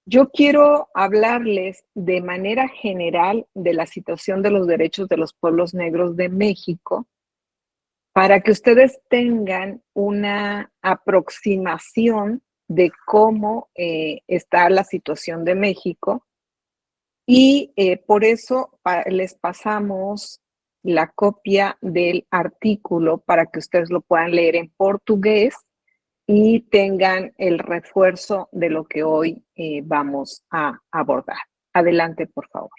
Yo quiero hablarles de manera general de la situación de los derechos de los pueblos negros de México para que ustedes tengan una aproximación de cómo está la situación de México y por eso les pasamos la copia del artículo para que ustedes lo puedan leer en portugués y tengan el refuerzo de lo que hoy vamos a abordar. Adelante, por favor.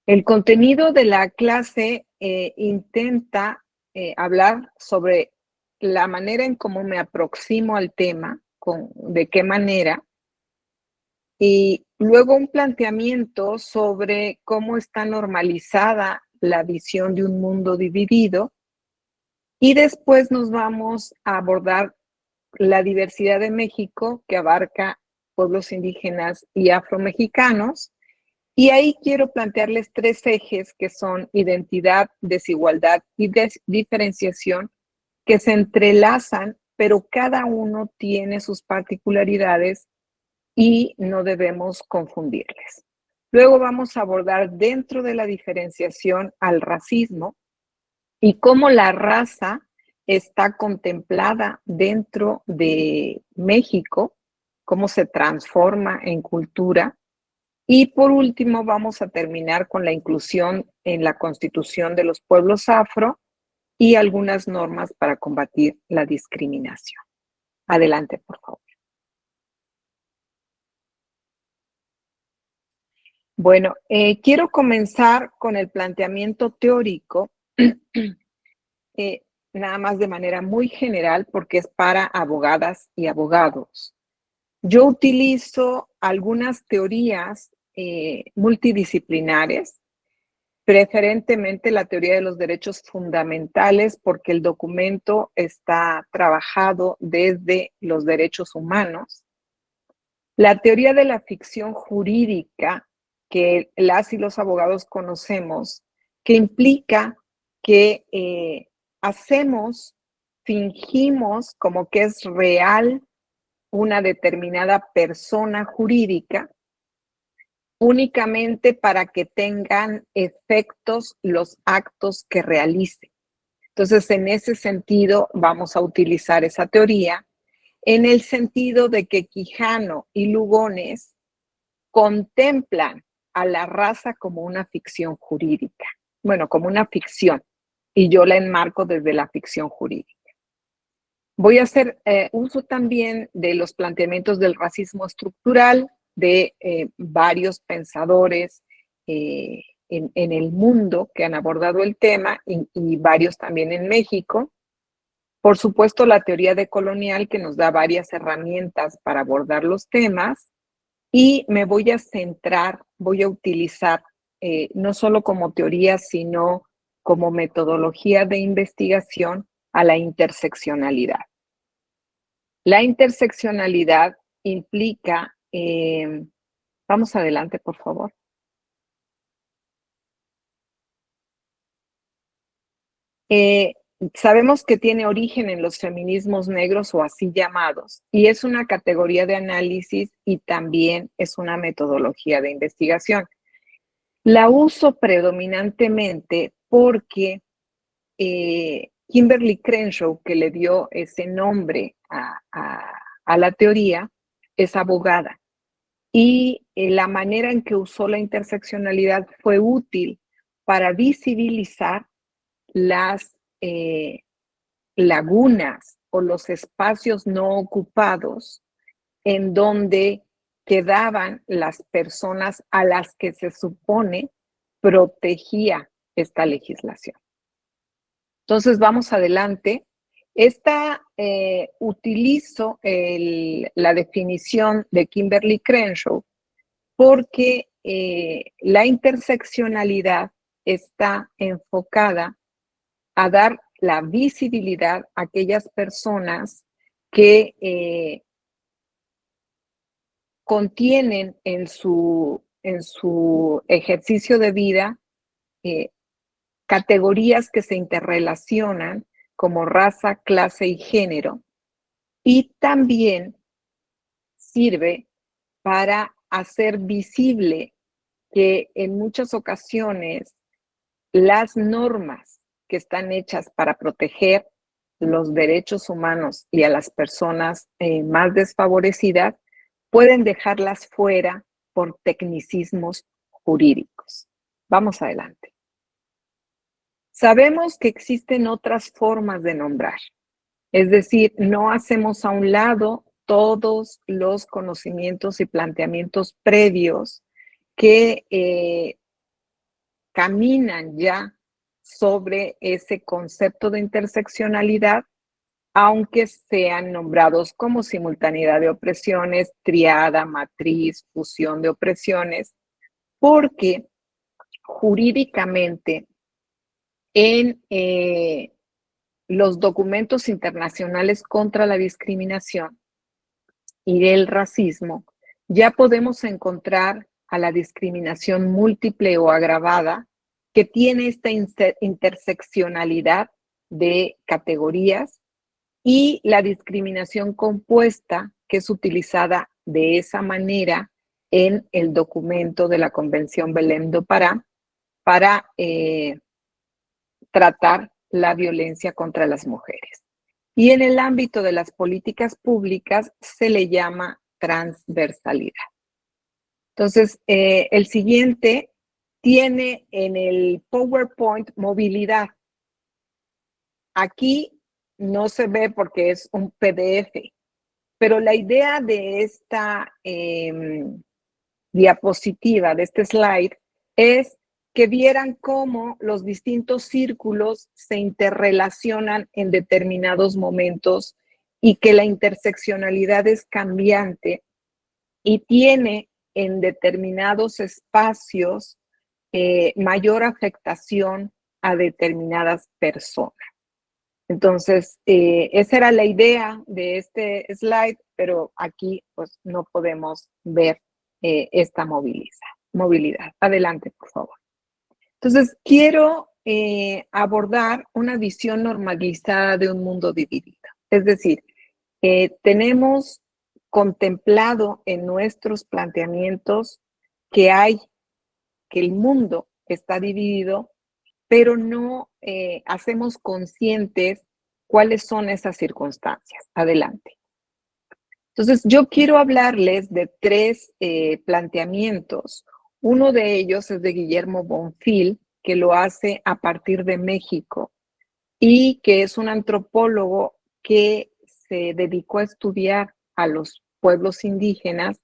El contenido de la clase intenta hablar sobre la manera en cómo me aproximo al tema, de qué manera, y luego un planteamiento sobre cómo está normalizada la visión de un mundo dividido, y después nos vamos a abordar la diversidad de México, que abarca pueblos indígenas y afromexicanos. Y ahí quiero plantearles tres ejes que son identidad, desigualdad y diferenciación, que se entrelazan, pero cada uno tiene sus particularidades y no debemos confundirles. Luego vamos a abordar dentro de la diferenciación al racismo y cómo la raza está contemplada dentro de México, cómo se transforma en cultura. Y por último, vamos a terminar con la inclusión en la Constitución de los pueblos afro y algunas normas para combatir la discriminación. Adelante, por favor. Bueno, quiero comenzar con el planteamiento teórico, nada más de manera muy general, porque es para abogadas y abogados. Yo utilizo algunas teorías multidisciplinares, preferentemente la teoría de los derechos fundamentales, porque el documento está trabajado desde los derechos humanos. La teoría de la ficción jurídica, que las y los abogados conocemos, que implica que fingimos como que es real una determinada persona jurídica únicamente para que tengan efectos los actos que realice. Entonces, en ese sentido, vamos a utilizar esa teoría, en el sentido de que Quijano y Lugones contemplan a la raza como una ficción jurídica, bueno, como una ficción, y yo la enmarco desde la ficción jurídica. Voy a hacer uso también de los planteamientos del racismo estructural de varios pensadores en el mundo que han abordado el tema y varios también en México. Por supuesto, la teoría decolonial, que nos da varias herramientas para abordar los temas, y me voy a centrar, voy a utilizar no solo como teoría, sino como metodología de investigación a la interseccionalidad. La interseccionalidad implica, vamos adelante, por favor. Sabemos que tiene origen en los feminismos negros o así llamados, y es una categoría de análisis y también es una metodología de investigación. La uso predominantemente porque Kimberly Crenshaw, que le dio ese nombre a la teoría, es abogada. Y la manera en que usó la interseccionalidad fue útil para visibilizar las lagunas o los espacios no ocupados en donde quedaban las personas a las que se supone protegía esta legislación. Entonces, vamos adelante. Utilizo la definición de Kimberly Crenshaw porque la interseccionalidad está enfocada a dar la visibilidad a aquellas personas que contienen en su ejercicio de vida eh, categorías que se interrelacionan como raza, clase y género, y también sirve para hacer visible que en muchas ocasiones las normas que están hechas para proteger los derechos humanos y a las personas más desfavorecidas pueden dejarlas fuera por tecnicismos jurídicos. Vamos adelante. Sabemos que existen otras formas de nombrar, es decir, no hacemos a un lado todos los conocimientos y planteamientos previos que caminan ya sobre ese concepto de interseccionalidad, aunque sean nombrados como simultaneidad de opresiones, triada, matriz, fusión de opresiones, porque jurídicamente en los documentos internacionales contra la discriminación y el racismo, ya podemos encontrar a la discriminación múltiple o agravada que tiene esta interseccionalidad de categorías y la discriminación compuesta que es utilizada de esa manera en el documento de la Convención Belém do Pará para tratar la violencia contra las mujeres. Y en el ámbito de las políticas públicas se le llama transversalidad. Entonces, el siguiente tiene en el PowerPoint movilidad. Aquí no se ve porque es un PDF, pero la idea de esta diapositiva, de este slide, es que vieran cómo los distintos círculos se interrelacionan en determinados momentos y que la interseccionalidad es cambiante y tiene en determinados espacios mayor afectación a determinadas personas. Entonces, esa era la idea de este slide, pero aquí pues no podemos ver esta movilidad. Adelante, por favor. Entonces, quiero abordar una visión normalizada de un mundo dividido. Es decir, tenemos contemplado en nuestros planteamientos que el mundo está dividido, pero no hacemos conscientes cuáles son esas circunstancias. Adelante. Entonces, yo quiero hablarles de tres planteamientos. Uno de ellos es de Guillermo Bonfil, que lo hace a partir de México y que es un antropólogo que se dedicó a estudiar a los pueblos indígenas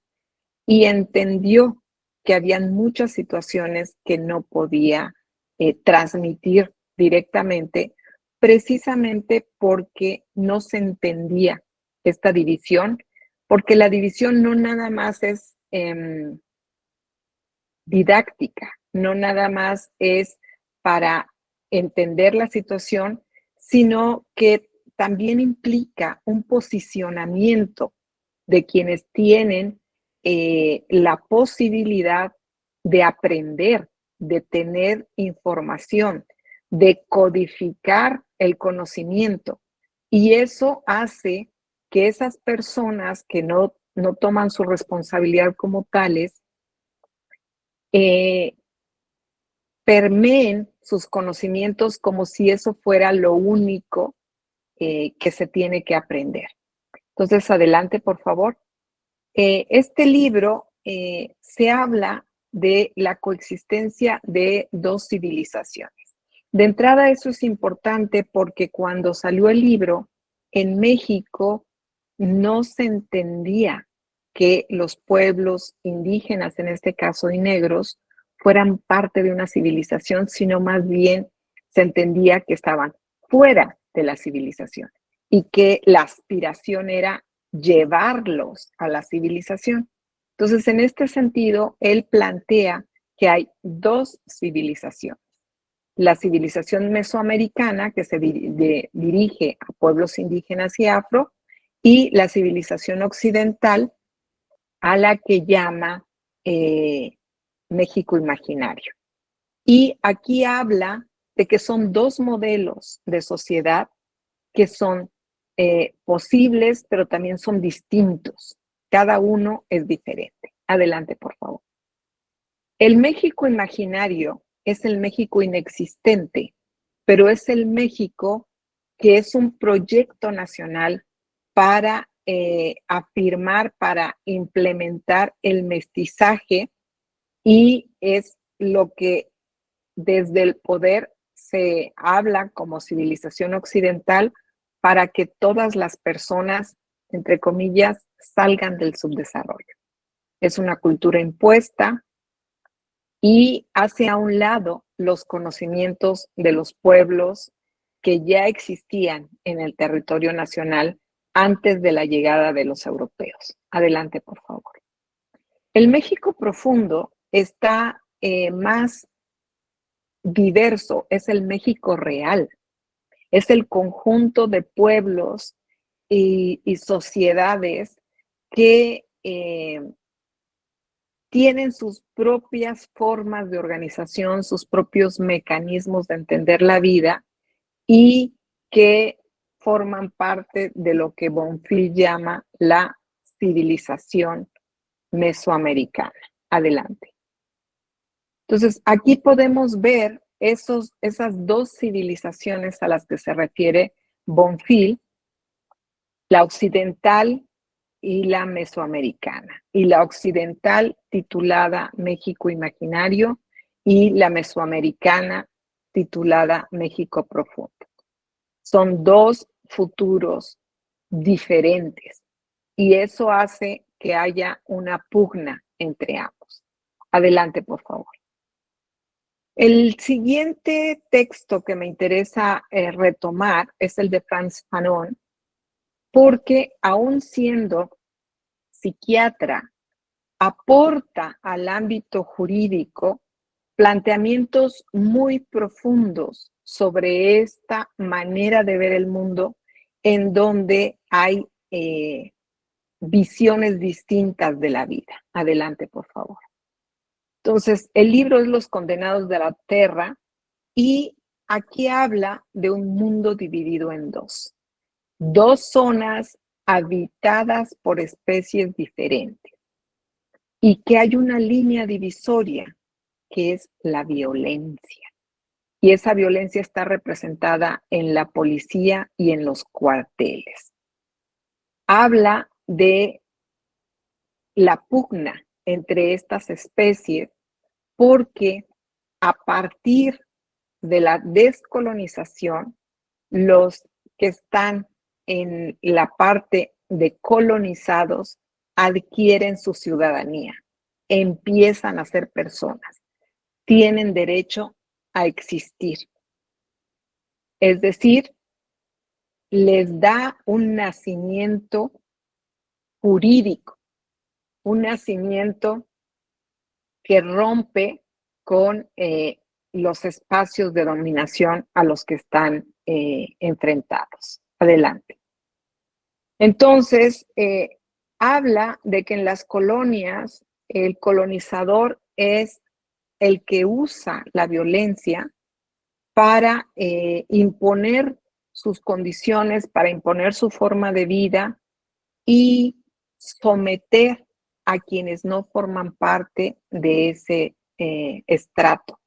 y entendió que habían muchas situaciones que no podía transmitir directamente, precisamente porque no se entendía esta división, porque la división no nada más es didáctica, no nada más es para entender la situación, sino que también implica un posicionamiento de quienes tienen la posibilidad de aprender, de tener información, de codificar el conocimiento. Y eso hace que esas personas que no toman su responsabilidad como tales, permeen sus conocimientos como si eso fuera lo único que se tiene que aprender. Entonces, adelante, por favor. Este libro se habla de la coexistencia de dos civilizaciones. De entrada, eso es importante porque cuando salió el libro, en México no se entendía que los pueblos indígenas, en este caso y negros, fueran parte de una civilización, sino más bien se entendía que estaban fuera de la civilización y que la aspiración era llevarlos a la civilización. Entonces, en este sentido, él plantea que hay dos civilizaciones. la civilización mesoamericana, que se dirige a pueblos indígenas y afro, y la civilización occidental, a la que llama México Imaginario. Y aquí habla de que son dos modelos de sociedad que son posibles, pero también son distintos. Cada uno es diferente. Adelante, por favor. El México imaginario es el México inexistente, pero es el México que es un proyecto nacional para afirmar, para implementar el mestizaje, y es lo que desde el poder se habla como civilización occidental para que todas las personas, entre comillas, salgan del subdesarrollo. Es una cultura impuesta y hace a un lado los conocimientos de los pueblos que ya existían en el territorio nacional antes de la llegada de los europeos. Adelante, por favor. El México profundo está más diverso, es el México real, es el conjunto de pueblos y sociedades que tienen sus propias formas de organización, sus propios mecanismos de entender la vida y que forman parte de lo que Bonfil llama la civilización mesoamericana. Adelante. Entonces, aquí podemos ver esas dos civilizaciones a las que se refiere Bonfil, la occidental y la mesoamericana. Y la occidental titulada México Imaginario y la mesoamericana titulada México Profundo. Son dos futuros diferentes y eso hace que haya una pugna entre ambos. Adelante, por favor. El siguiente texto que me interesa retomar es el de Frantz Fanon, porque aún siendo psiquiatra, aporta al ámbito jurídico planteamientos muy profundos sobre esta manera de ver el mundo en donde hay visiones distintas de la vida. Adelante, por favor. Entonces, el libro es Los Condenados de la Tierra y aquí habla de un mundo dividido en dos zonas habitadas por especies diferentes y que hay una línea divisoria que es la violencia. Y esa violencia está representada en la policía y en los cuarteles. Habla de la pugna entre estas especies porque a partir de la descolonización, los que están en la parte de colonizados adquieren su ciudadanía, empiezan a ser personas, tienen derecho a existir. Es decir, les da un nacimiento jurídico, un nacimiento que rompe con los espacios de dominación a los que están enfrentados. Adelante. Entonces, habla de que en las colonias el colonizador es el que usa la violencia para imponer sus condiciones, para imponer su forma de vida y someter a quienes no forman parte de ese estrato.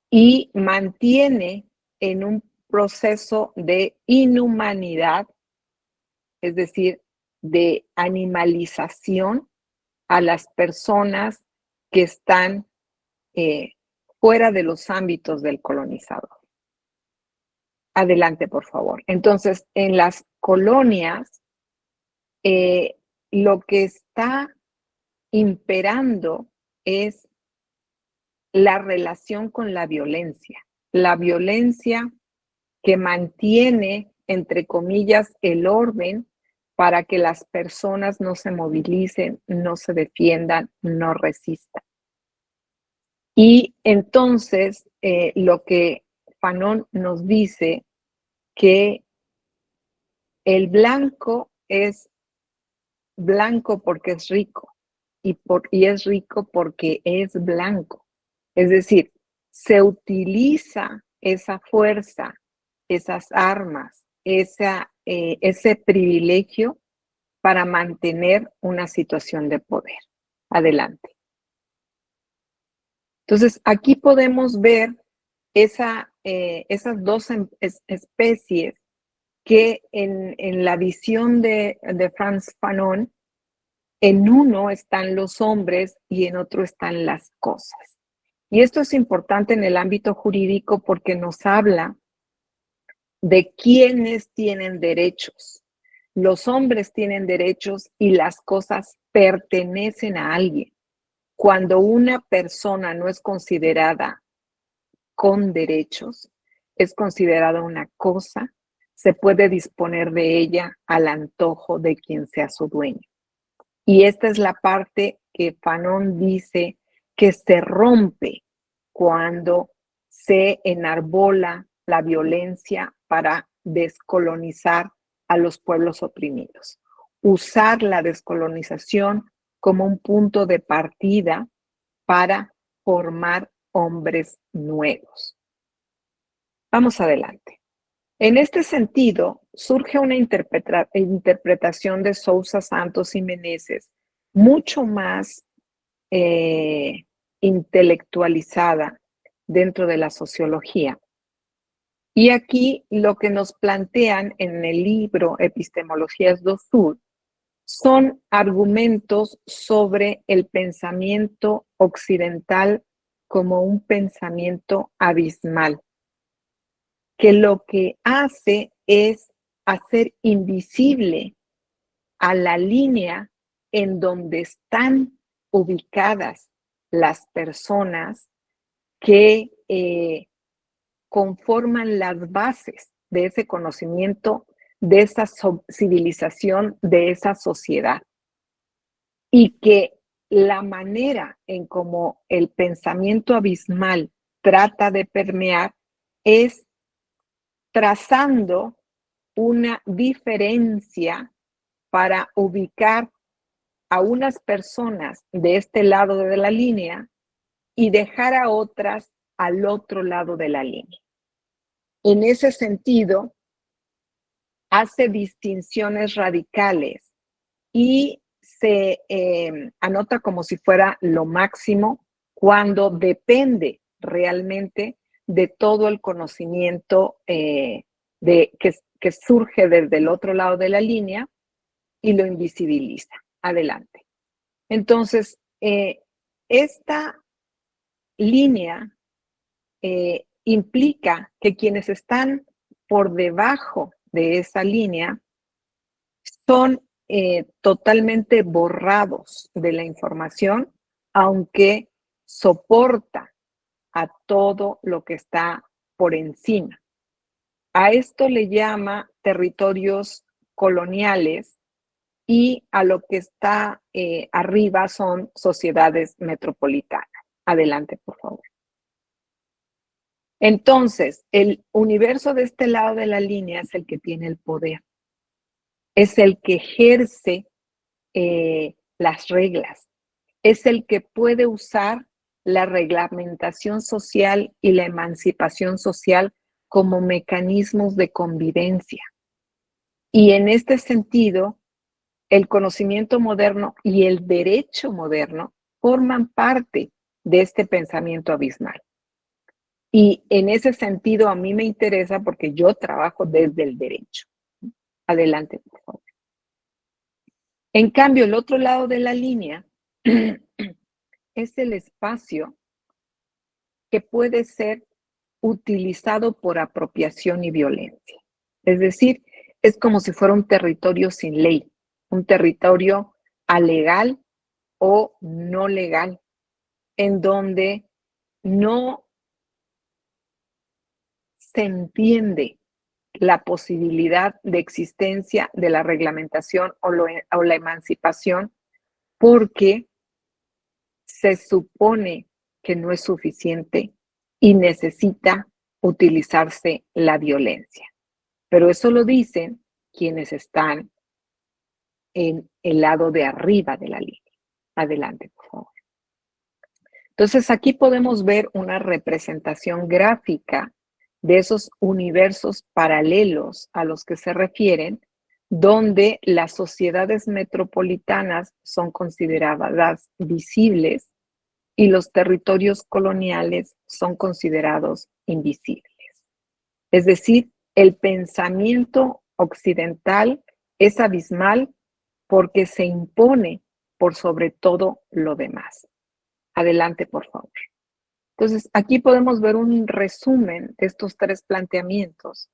Y mantiene en un proceso de inhumanidad, es decir, de animalización a las personas que están fuera de los ámbitos del colonizador. Adelante, por favor. Entonces, en las colonias, lo que está imperando es la relación con la violencia que mantiene, entre comillas, el orden para que las personas no se movilicen, no se defiendan, no resistan. Y entonces lo que Fanon nos dice, que el blanco es blanco porque es rico y es rico porque es blanco. Es decir, se utiliza esa fuerza, esas armas, ese privilegio para mantener una situación de poder. Adelante. Entonces, aquí podemos ver esas dos especies que en la visión de Frantz Fanon, en uno están los hombres y en otro están las cosas. Y esto es importante en el ámbito jurídico porque nos habla de quiénes tienen derechos. Los hombres tienen derechos y las cosas pertenecen a alguien. Cuando una persona no es considerada con derechos, es considerada una cosa, se puede disponer de ella al antojo de quien sea su dueño. Y esta es la parte que Fanon dice que se rompe cuando se enarbola la violencia para descolonizar a los pueblos oprimidos. Usar la descolonización como un punto de partida para formar hombres nuevos. Vamos adelante. En este sentido, surge una interpretación de Sousa Santos y Meneses mucho más intelectualizada dentro de la sociología. Y aquí lo que nos plantean en el libro Epistemologías do Sur son argumentos sobre el pensamiento occidental como un pensamiento abismal, que lo que hace es hacer invisible a la línea en donde están ubicadas las personas que conforman las bases de ese conocimiento, de esa civilización, de esa sociedad. Y que la manera en cómo el pensamiento abismal trata de permear es trazando una diferencia para ubicar a unas personas de este lado de la línea y dejar a otras al otro lado de la línea. En ese sentido, hace distinciones radicales y se anota como si fuera lo máximo cuando depende realmente de todo el conocimiento que surge desde el otro lado de la línea y lo invisibiliza. Adelante. Entonces, esta línea implica que quienes están por debajo de esa línea son totalmente borrados de la información, aunque soporta a todo lo que está por encima. A esto le llama territorios coloniales y a lo que está arriba son sociedades metropolitanas. Adelante, por favor. Entonces, el universo de este lado de la línea es el que tiene el poder, es el que ejerce las reglas, es el que puede usar la reglamentación social y la emancipación social como mecanismos de convivencia. Y en este sentido, el conocimiento moderno y el derecho moderno forman parte de este pensamiento abismal. Y en ese sentido a mí me interesa porque yo trabajo desde el derecho. Adelante, por favor. En cambio, el otro lado de la línea es el espacio que puede ser utilizado por apropiación y violencia. Es decir, es como si fuera un territorio sin ley, un territorio alegal o no legal, en donde no se entiende la posibilidad de existencia de la reglamentación o la emancipación porque se supone que no es suficiente y necesita utilizarse la violencia. Pero eso lo dicen quienes están en el lado de arriba de la línea. Adelante, por favor. Entonces, aquí podemos ver una representación gráfica de esos universos paralelos a los que se refieren, donde las sociedades metropolitanas son consideradas visibles y los territorios coloniales son considerados invisibles. Es decir, el pensamiento occidental es abismal porque se impone por sobre todo lo demás. Adelante, por favor. Entonces, aquí podemos ver un resumen de estos tres planteamientos.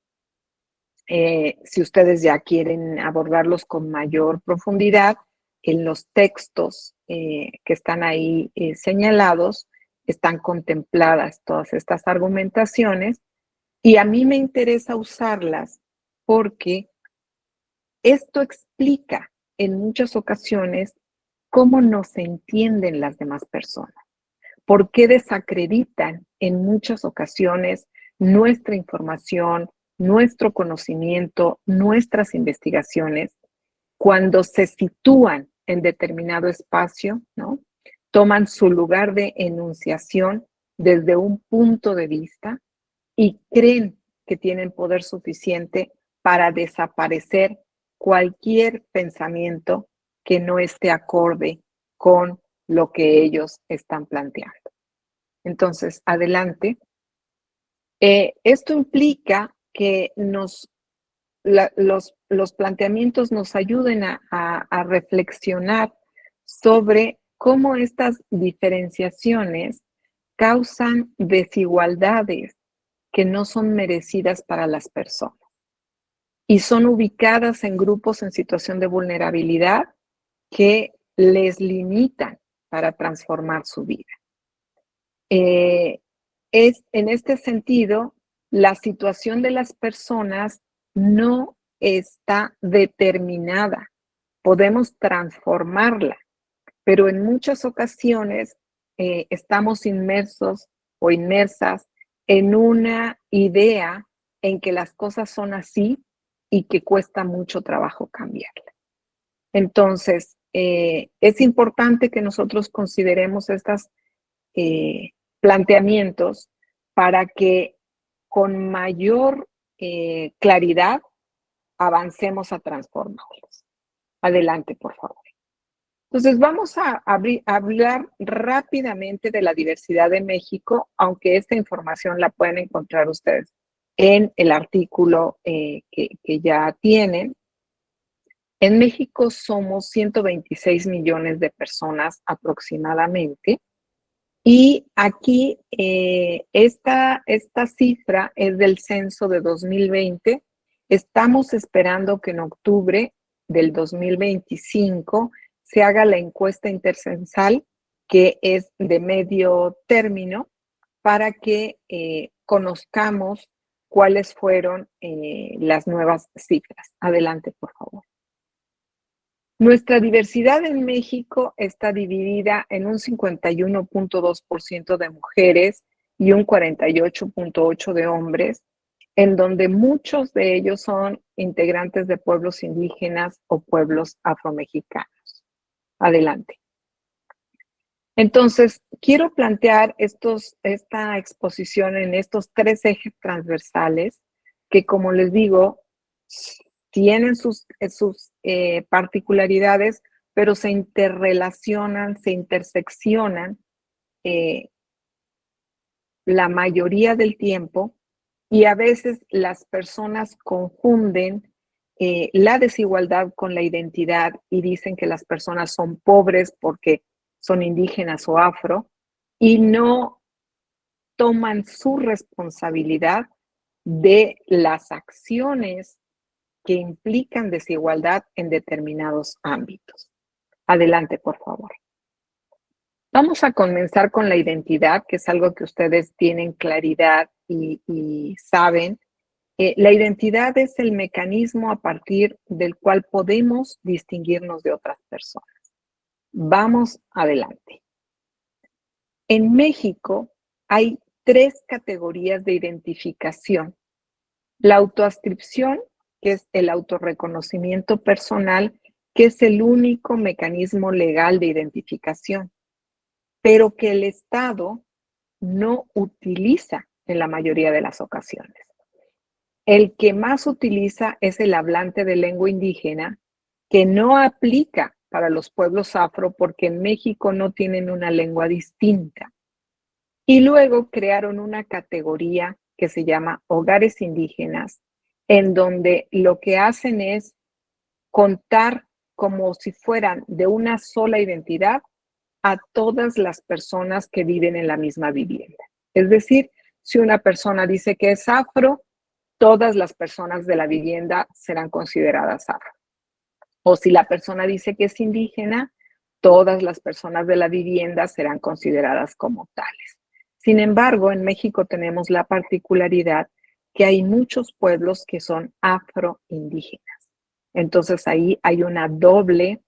Si ustedes ya quieren abordarlos con mayor profundidad, en los textos que están ahí señalados, están contempladas todas estas argumentaciones y a mí me interesa usarlas porque esto explica en muchas ocasiones cómo no se entienden las demás personas, por qué desacreditan en muchas ocasiones nuestra información, nuestro conocimiento, nuestras investigaciones, cuando se sitúan en determinado espacio, ¿no? Toman su lugar de enunciación desde un punto de vista y creen que tienen poder suficiente para desaparecer cualquier pensamiento que no esté acorde con lo que ellos están planteando. Entonces, adelante. Esto implica que los planteamientos nos ayuden a reflexionar sobre cómo estas diferenciaciones causan desigualdades que no son merecidas para las personas y son ubicadas en grupos en situación de vulnerabilidad que les limitan para transformar su vida. En este sentido, la situación de las personas no está determinada. Podemos transformarla, pero en muchas ocasiones estamos inmersos o inmersas en una idea en que las cosas son así y que cuesta mucho trabajo cambiarla. Entonces, es importante que nosotros consideremos estos planteamientos para que con mayor claridad avancemos a transformarlos. Adelante, por favor. Entonces, vamos a hablar rápidamente de la diversidad de México, aunque esta información la pueden encontrar ustedes en el artículo que ya tienen. En México somos 126 millones de personas aproximadamente. Y aquí esta cifra es del censo de 2020. Estamos esperando que en octubre del 2025 se haga la encuesta intercensal, que es de medio término, para que conozcamos cuáles fueron las nuevas cifras. Adelante, por favor. Nuestra diversidad en México está dividida en un 51.2% de mujeres y un 48.8% de hombres, en donde muchos de ellos son integrantes de pueblos indígenas o pueblos afromexicanos. Adelante. Entonces, quiero plantear esta exposición en estos tres ejes transversales que, como les digo, tienen sus particularidades, pero se interrelacionan, se interseccionan la mayoría del tiempo y a veces las personas confunden la desigualdad con la identidad y dicen que las personas son pobres porque son indígenas o afro y no toman su responsabilidad de las acciones que implican desigualdad en determinados ámbitos. Adelante, por favor. Vamos a comenzar con la identidad, que es algo que ustedes tienen claridad y saben. La identidad es el mecanismo a partir del cual podemos distinguirnos de otras personas. Vamos adelante. En México hay 3 categorías de identificación. La autoascripción, que es el autorreconocimiento personal, que es el único mecanismo legal de identificación, pero que el Estado no utiliza en la mayoría de las ocasiones. El que más utiliza es el hablante de lengua indígena, que no aplica para los pueblos afro porque en México no tienen una lengua distinta. Y luego crearon una categoría que se llama hogares indígenas, en donde lo que hacen es contar como si fueran de una sola identidad a todas las personas que viven en la misma vivienda. Es decir, si una persona dice que es afro, todas las personas de la vivienda serán consideradas afro. O si la persona dice que es indígena, todas las personas de la vivienda serán consideradas como tales. Sin embargo, en México tenemos la particularidad que hay muchos pueblos que son afroindígenas. Entonces ahí hay una doble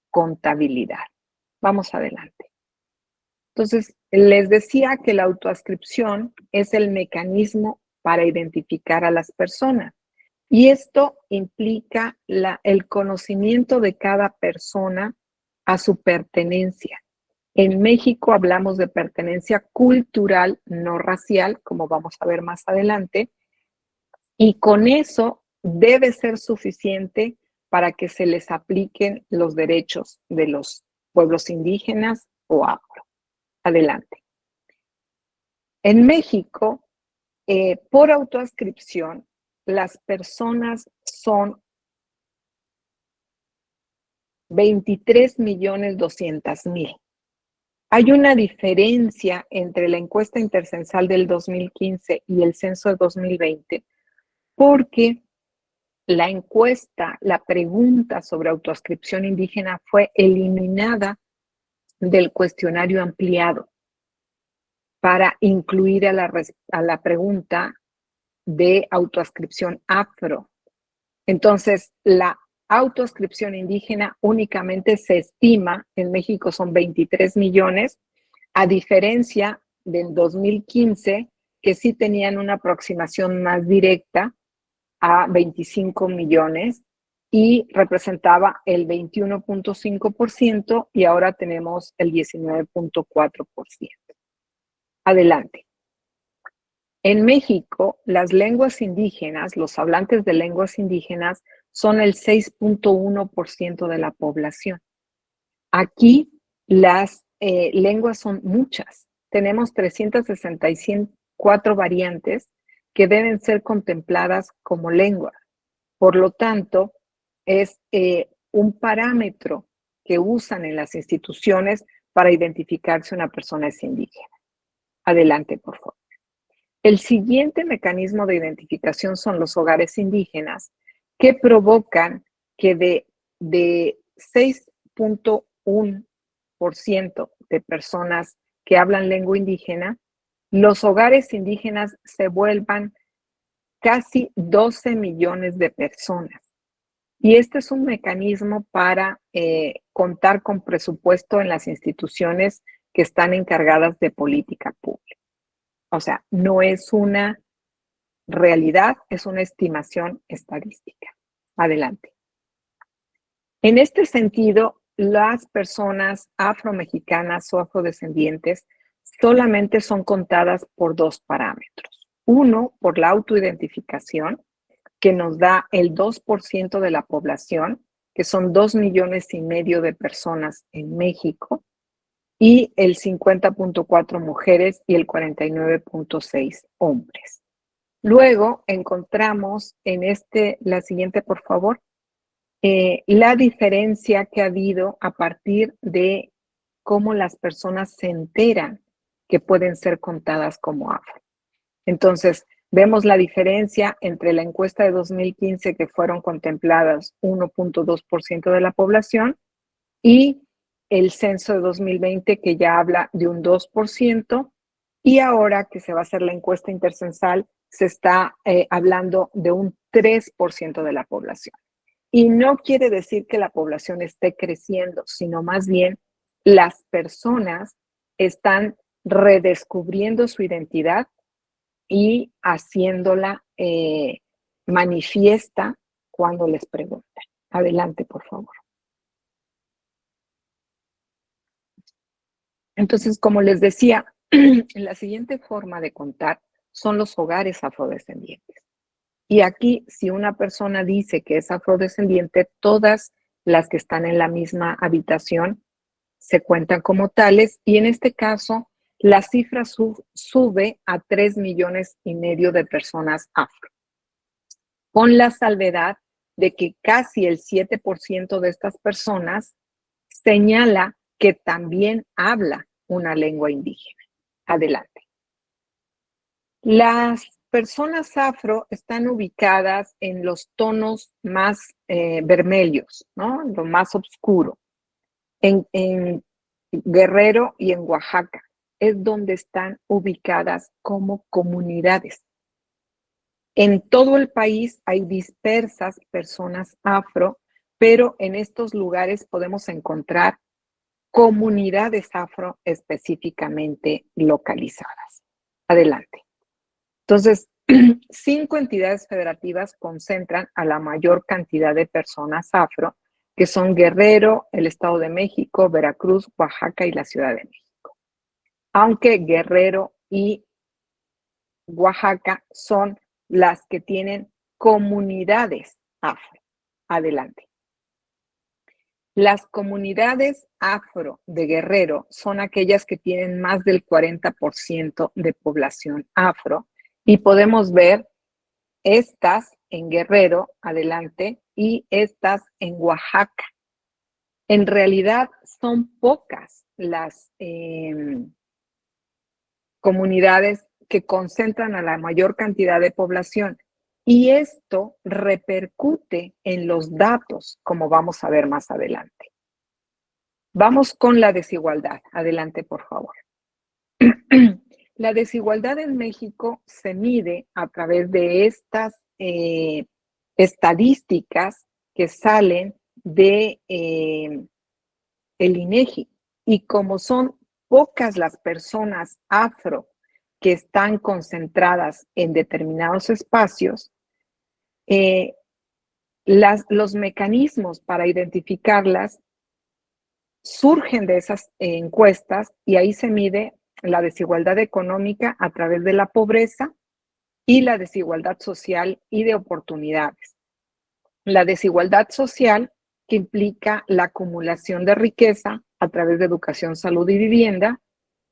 contabilidad. Vamos adelante. Entonces, les decía que la autoascripción es el mecanismo para identificar a las personas. Y esto implica el conocimiento de cada persona a su pertenencia. En México hablamos de pertenencia cultural, no racial, como vamos a ver más adelante, y con eso debe ser suficiente para que se les apliquen los derechos de los pueblos indígenas o afro. Adelante. En México, por autoascripción, las personas son 23.200.000. Hay una diferencia entre la encuesta intercensal del 2015 y el censo de 2020, porque la encuesta, la pregunta sobre autoascripción indígena fue eliminada del cuestionario ampliado para incluir a la pregunta de autoascripción afro. Entonces, la autoascripción indígena únicamente se estima, en México son 23 millones, a diferencia del 2015, que sí tenían una aproximación más directa a 25 millones y representaba el 21.5% y ahora tenemos el 19.4%. Adelante. En México, las lenguas indígenas, los hablantes de lenguas indígenas, son el 6.1% de la población. Aquí las lenguas son muchas. Tenemos 364 variantes que deben ser contempladas como lengua. Por lo tanto, es un parámetro que usan en las instituciones para identificar si una persona es indígena. Adelante, por favor. El siguiente mecanismo de identificación son los hogares indígenas, que provocan que de 6.1% de personas que hablan lengua indígena, los hogares indígenas se vuelvan casi 12 millones de personas. Y este es un mecanismo para contar con presupuesto en las instituciones que están encargadas de política pública. O sea, no es una realidad, es una estimación estadística. Adelante. En este sentido, las personas afromexicanas o afrodescendientes solamente son contadas por 2 parámetros. Uno, por la autoidentificación, que nos da el 2% de la población, que son 2,5 millones de personas en México, y el 50.4 mujeres y el 49.6 hombres. Luego encontramos en la siguiente, por favor, la diferencia que ha habido a partir de cómo las personas se enteran que pueden ser contadas como afro. Entonces, vemos la diferencia entre la encuesta de 2015, que fueron contempladas 1.2% de la población, y el censo de 2020, que ya habla de un 2%, y ahora que se va a hacer la encuesta intercensal, se está hablando de un 3% de la población. Y no quiere decir que la población esté creciendo, sino más bien las personas están redescubriendo su identidad y haciéndola manifiesta cuando les preguntan. Adelante, por favor. Entonces, como les decía, la siguiente forma de contar son los hogares afrodescendientes. Y aquí, si una persona dice que es afrodescendiente, todas las que están en la misma habitación se cuentan como tales, y en este caso, la cifra sube a 3,5 millones de personas afro, con la salvedad de que casi el 7% de estas personas señala que también habla una lengua indígena. Adelante. Las personas afro están ubicadas en los tonos más vermelhos, ¿no? Lo más oscuro. En Guerrero y en Oaxaca es donde están ubicadas como comunidades. En todo el país hay dispersas personas afro, pero en estos lugares podemos encontrar comunidades afro específicamente localizadas. Adelante. Entonces, 5 entidades federativas concentran a la mayor cantidad de personas afro, que son Guerrero, el Estado de México, Veracruz, Oaxaca y la Ciudad de México. Aunque Guerrero y Oaxaca son las que tienen comunidades afro. Adelante. Las comunidades afro de Guerrero son aquellas que tienen más del 40% de población afro, y podemos ver estas en Guerrero, adelante, y estas en Oaxaca. En realidad son pocas las comunidades que concentran a la mayor cantidad de población, y esto repercute en los datos, como vamos a ver más adelante. Vamos con la desigualdad. Adelante, por favor. La desigualdad en México se mide a través de estas estadísticas que salen de el INEGI. Y como son pocas las personas afro que están concentradas en determinados espacios, los mecanismos para identificarlas surgen de esas encuestas, y ahí se mide la desigualdad económica a través de la pobreza y la desigualdad social y de oportunidades. La desigualdad social, que implica la acumulación de riqueza a través de educación, salud y vivienda,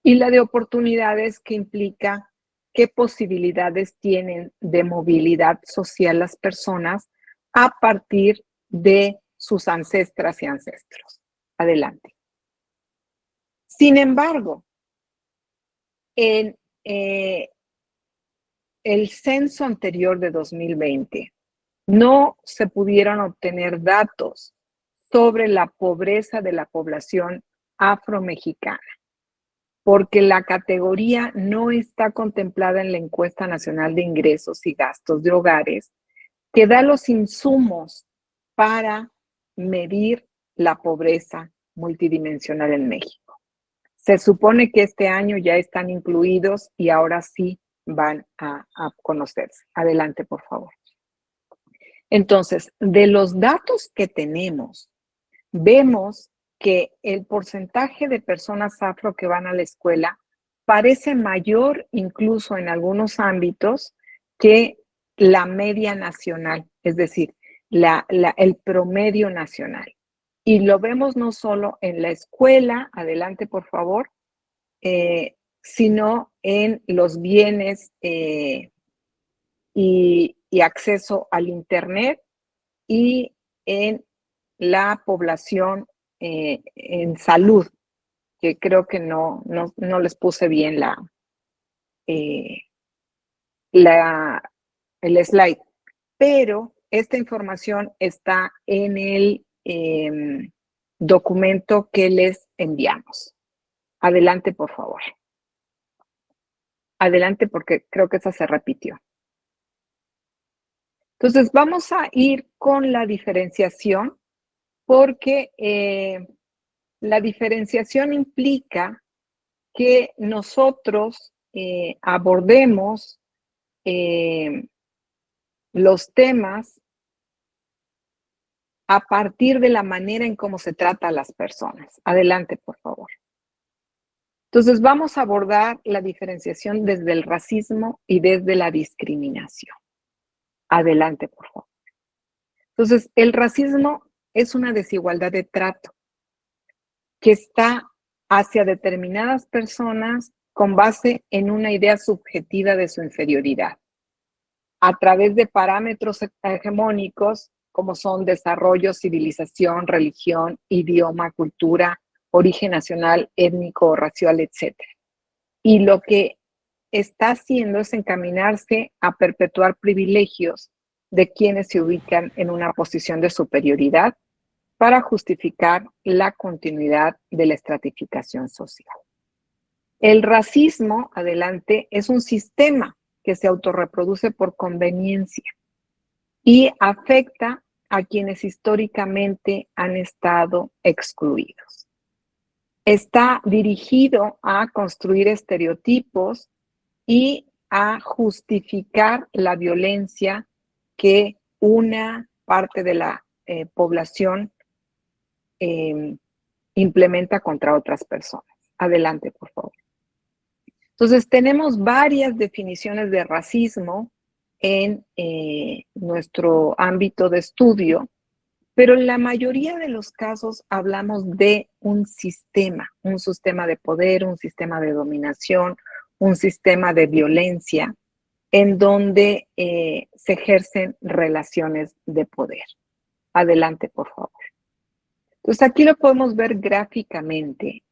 y la de oportunidades, que implica qué posibilidades tienen de movilidad social las personas a partir de sus ancestras y ancestros. Adelante. Sin embargo, en el censo anterior de 2020, no se pudieron obtener datos sobre la pobreza de la población afromexicana, porque la categoría no está contemplada en la Encuesta Nacional de Ingresos y Gastos de Hogares, que da los insumos para medir la pobreza multidimensional en México. Se supone que este año ya están incluidos y ahora sí van a conocerse. Adelante, por favor. Entonces, de los datos que tenemos, vemos que el porcentaje de personas afro que van a la escuela parece mayor, incluso en algunos ámbitos, que la media nacional, es decir, el promedio nacional. Y lo vemos no solo en la escuela, adelante por favor, sino en los bienes y acceso al Internet, y en la población en salud, que creo que no les puse bien el slide, pero esta información está en el documento que les enviamos. Adelante, por favor. Adelante, porque creo que esa se repitió. Entonces, vamos a ir con la diferenciación, porque la diferenciación implica que nosotros abordemos los temas a partir de la manera en cómo se trata a las personas. Adelante, por favor. Entonces, vamos a abordar la diferenciación desde el racismo y desde la discriminación. Adelante, por favor. Entonces, el racismo es una desigualdad de trato que está hacia determinadas personas con base en una idea subjetiva de su inferioridad, a través de parámetros hegemónicos como son desarrollo, civilización, religión, idioma, cultura, origen nacional, étnico, racial, etc. Y lo que está haciendo es encaminarse a perpetuar privilegios de quienes se ubican en una posición de superioridad para justificar la continuidad de la estratificación social. El racismo, adelante, es un sistema que se autorreproduce por conveniencia y afecta a quienes históricamente han estado excluidos. Está dirigido a construir estereotipos y a justificar la violencia que una parte de la población implementa contra otras personas. Adelante, por favor. Entonces, tenemos varias definiciones de racismo en nuestro ámbito de estudio, pero en la mayoría de los casos hablamos de un sistema de poder, un sistema de dominación, un sistema de violencia, en donde se ejercen relaciones de poder. Adelante, por favor. Entonces, aquí lo podemos ver gráficamente.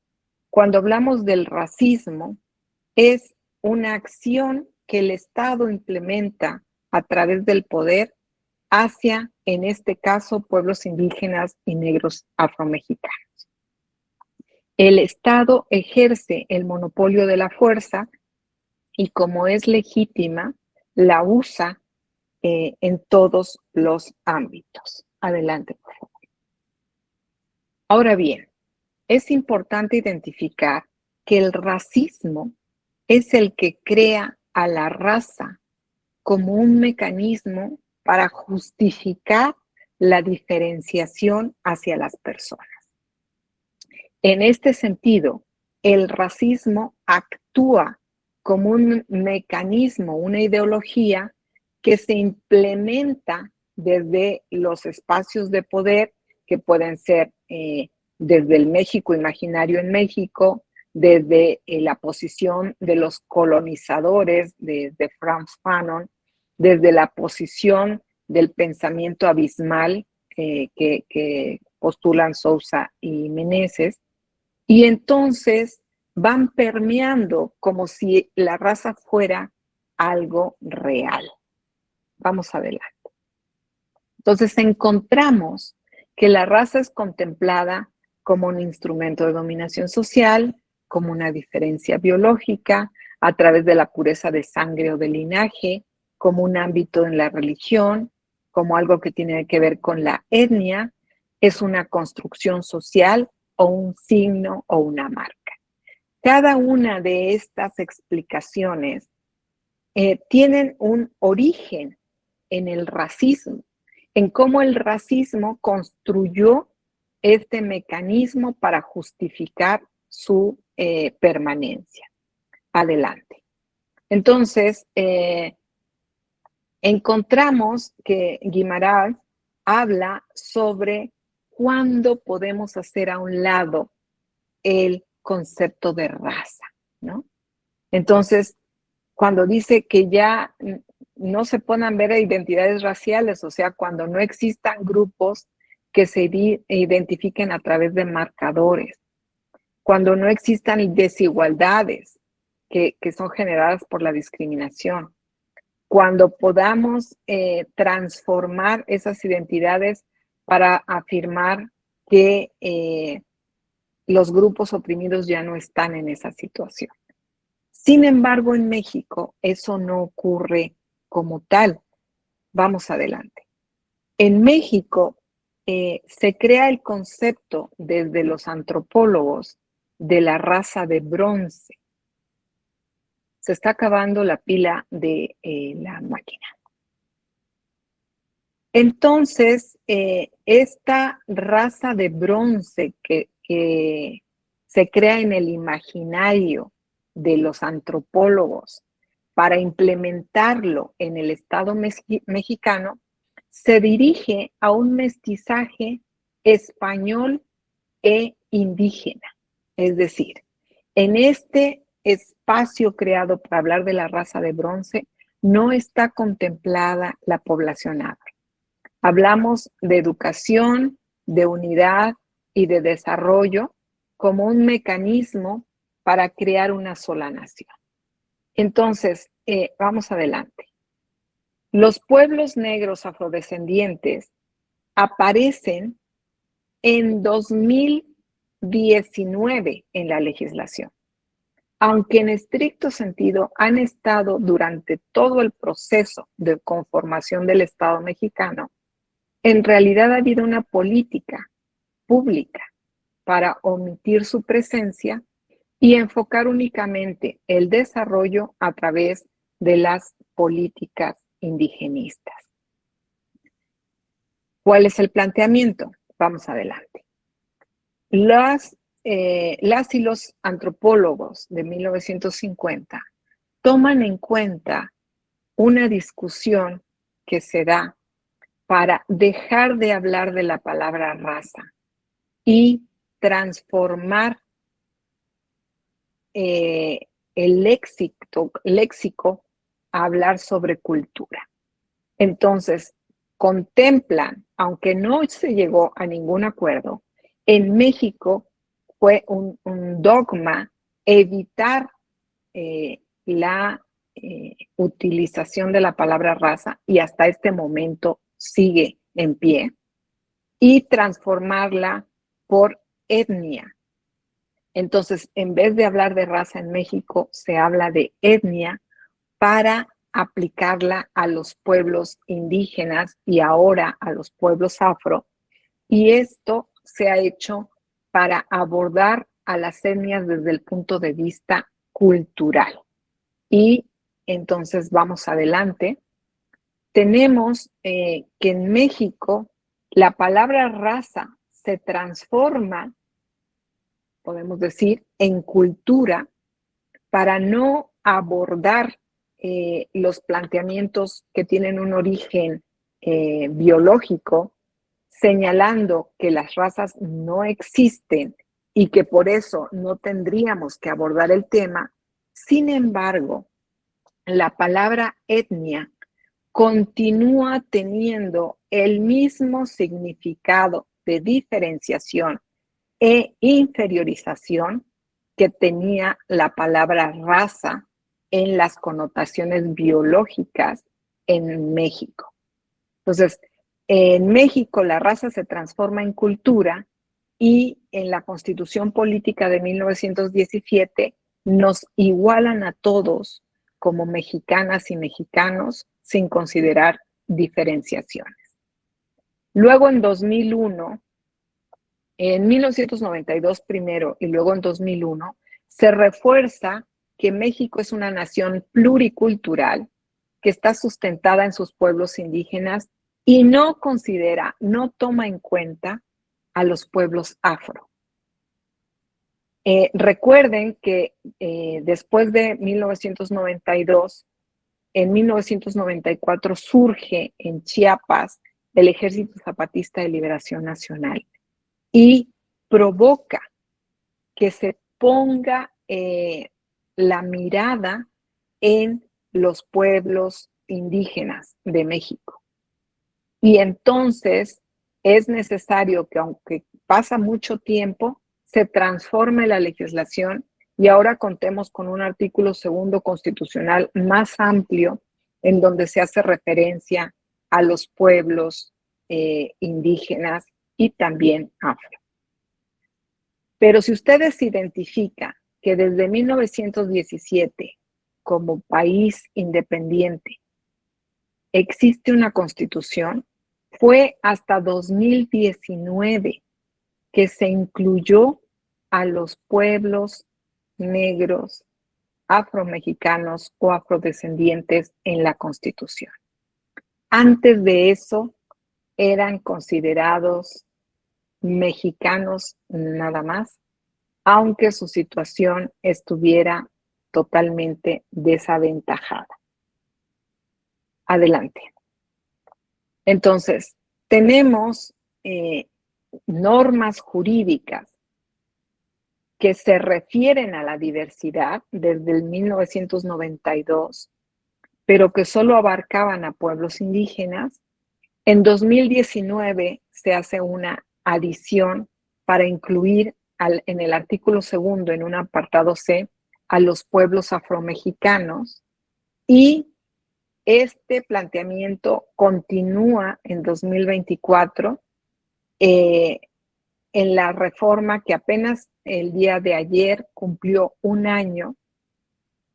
Cuando hablamos del racismo, es una acción que el Estado implementa a través del poder hacia, en este caso, pueblos indígenas y negros afromexicanos. El Estado ejerce el monopolio de la fuerza y como es legítima, la usa en todos los ámbitos. Adelante, por favor. Ahora bien, es importante identificar que el racismo es el que crea a la raza como un mecanismo para justificar la diferenciación hacia las personas. En este sentido, el racismo actúa como un mecanismo, una ideología que se implementa desde los espacios de poder que pueden ser desde el México imaginario en México, desde la posición de los colonizadores, desde Frantz Fanon, desde la posición del pensamiento abismal que postulan Sousa y Meneses, y entonces van permeando como si la raza fuera algo real. Vamos adelante. Entonces encontramos que la raza es contemplada como un instrumento de dominación social, como una diferencia biológica, a través de la pureza de sangre o de linaje, como un ámbito en la religión, como algo que tiene que ver con la etnia, es una construcción social o un signo o una marca. Cada una de estas explicaciones tienen un origen en el racismo, en cómo el racismo construyó este mecanismo para justificar su permanencia. Adelante. Entonces, encontramos que Guimarães habla sobre cuándo podemos hacer a un lado el concepto de raza, ¿no? Entonces, cuando dice que ya no se puedan ver identidades raciales, o sea, cuando no existan grupos que se identifiquen a través de marcadores, cuando no existan desigualdades que son generadas por la discriminación, cuando podamos transformar esas identidades para afirmar que los grupos oprimidos ya no están en esa situación. Sin embargo, en México eso no ocurre como tal. Vamos adelante. En México se crea el concepto desde los antropólogos de la raza de bronce. Se está acabando la pila de la máquina. Entonces, esta raza de bronce que se crea en el imaginario de los antropólogos para implementarlo en el Estado mexicano, se dirige a un mestizaje español e indígena. Es decir, en este espacio creado para hablar de la raza de bronce, no está contemplada la población afro. Hablamos de educación, de unidad y de desarrollo como un mecanismo para crear una sola nación. Entonces, vamos adelante. Los pueblos negros afrodescendientes aparecen en 2019 en la legislación, aunque en estricto sentido han estado durante todo el proceso de conformación del Estado mexicano. En realidad ha habido una política pública para omitir su presencia y enfocar únicamente el desarrollo a través de las políticas indigenistas. ¿Cuál es el planteamiento? Vamos adelante. Las y los antropólogos de 1950 toman en cuenta una discusión que se da para dejar de hablar de la palabra raza y transformar el léxico a hablar sobre cultura. Entonces, contemplan, aunque no se llegó a ningún acuerdo, en México fue un dogma evitar la utilización de la palabra raza, y hasta este momento sigue en pie, y transformarla por etnia. Entonces, en vez de hablar de raza en México, se habla de etnia para aplicarla a los pueblos indígenas y ahora a los pueblos afro. Y esto se ha hecho para abordar a las etnias desde el punto de vista cultural. Y entonces vamos adelante. Tenemos que en México la palabra raza se transforma, podemos decir, en cultura para no abordar los planteamientos que tienen un origen biológico, señalando que las razas no existen y que por eso no tendríamos que abordar el tema. Sin embargo, la palabra etnia continúa teniendo el mismo significado de diferenciación e inferiorización que tenía la palabra raza en las connotaciones biológicas en México. Entonces, en México la raza se transforma en cultura y en la Constitución Política de 1917 nos igualan a todos como mexicanas y mexicanos sin considerar diferenciaciones. Luego en 2001, en 1992 primero y luego en 2001, se refuerza que México es una nación pluricultural que está sustentada en sus pueblos indígenas y no considera, no toma en cuenta a los pueblos afro. Recuerden que después de 1992, en 1994 surge en Chiapas el Ejército Zapatista de Liberación Nacional y provoca que se ponga la mirada en los pueblos indígenas de México. Y entonces es necesario que, aunque pasa mucho tiempo, se transforme la legislación y ahora contemos con un artículo segundo constitucional más amplio en donde se hace referencia a los pueblos indígenas y también afro. Pero si ustedes identifican que desde 1917, como país independiente, existe una constitución, fue hasta 2019 que se incluyó a los pueblos negros, afromexicanos o afrodescendientes en la Constitución. Antes de eso, eran considerados mexicanos nada más, aunque su situación estuviera totalmente desaventajada. Adelante. Entonces, tenemos normas jurídicas que se refieren a la diversidad desde el 1992, pero que solo abarcaban a pueblos indígenas. En 2019 se hace una adición para incluir en el artículo segundo, en un apartado C, a los pueblos afromexicanos, y este planteamiento continúa en 2024 en la reforma que apenas el día de ayer cumplió un año,